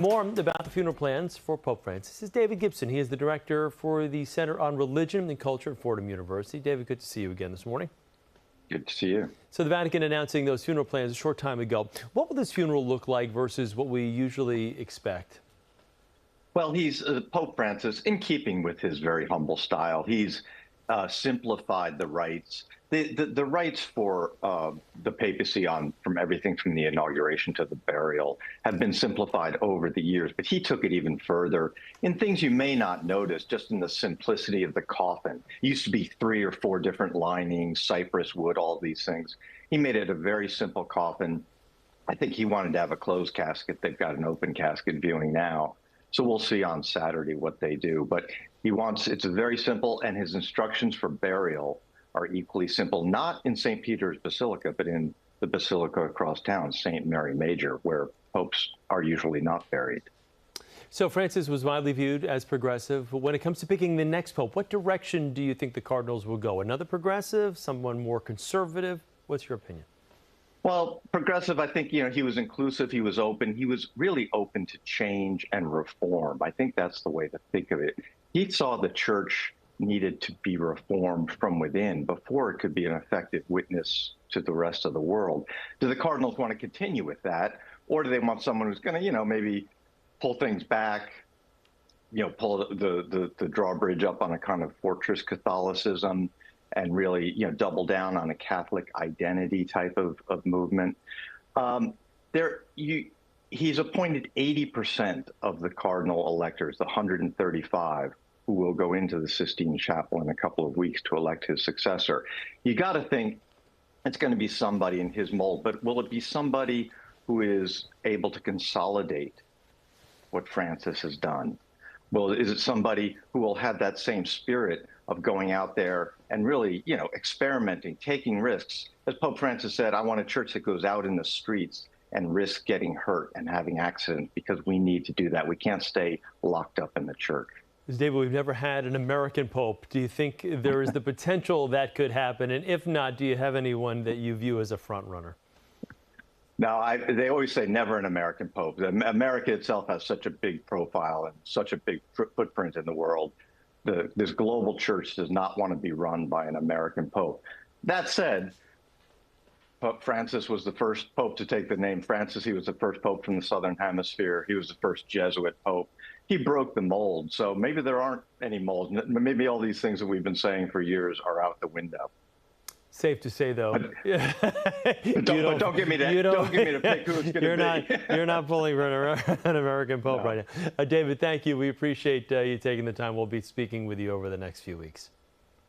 More about the funeral plans for Pope Francis. This is David Gibson. He is the director for the Center on Religion and Culture at Fordham University. David, good to see you again this morning. Good to see you. So the Vatican announcing those funeral plans a short time ago. What will this funeral look like versus what we usually expect? Well, he's Pope Francis, in keeping with his very humble style. He's simplified the rites. The rites for the papacy from everything from the inauguration to the burial have been simplified over the years, but he took it even further in things you may not notice, just in the simplicity of the coffin. It used to be 3 or 4 different linings, cypress wood, all these things. He made it a very simple coffin. I think he wanted to have a closed casket. They've got an open casket viewing now. So we'll see on Saturday what they do. But it's very simple, and his instructions for burial are equally simple, not in St. Peter's Basilica, but in the basilica across town, St. Mary Major, where popes are usually not buried. So Francis was widely viewed as progressive. When it comes to picking the next pope, what direction do you think the cardinals will go? Another progressive, someone more conservative? What's your opinion? Well, progressive, I think, he was inclusive, he was open, he was really open to change and reform. I think that's the way to think of it. He saw the church needed to be reformed from within before it could be an effective witness to the rest of the world. Do the cardinals want to continue with that? Or do they want someone who's going to, maybe pull things back, pull the drawbridge up on a kind of fortress Catholicism, and really, double down on a Catholic identity type of movement? He's appointed 80% of the cardinal electors, the 135, who will go into the Sistine Chapel in a couple of weeks to elect his successor. You got to think it's going to be somebody in his mold, but will it be somebody who is able to consolidate what Francis has done? Well, is it somebody who will have that same spirit of going out there and really, experimenting, taking risks? As Pope Francis said, I want a church that goes out in the streets and risks getting hurt and having accidents, because we need to do that. We can't stay locked up in the church. David, we've never had an American pope. Do you think there is the potential that could happen? And if not, do you have anyone that you view as a front runner? No, they always say never an American pope. America itself has such a big profile and such a big footprint in the world. This global church does not want to be run by an American pope. That said, Pope Francis was the first pope to take the name Francis. He was the first pope from the Southern Hemisphere. He was the first Jesuit pope. He broke the mold. So maybe there aren't any molds. Maybe all these things that we've been saying for years are out the window. Safe to say, though. Don't give me that. Don't give me to pick who it's going to be. You're not pulling for an American pope right now. David, thank you. We appreciate you taking the time. We'll be speaking with you over the next few weeks.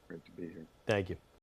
Great to be here. Thank you.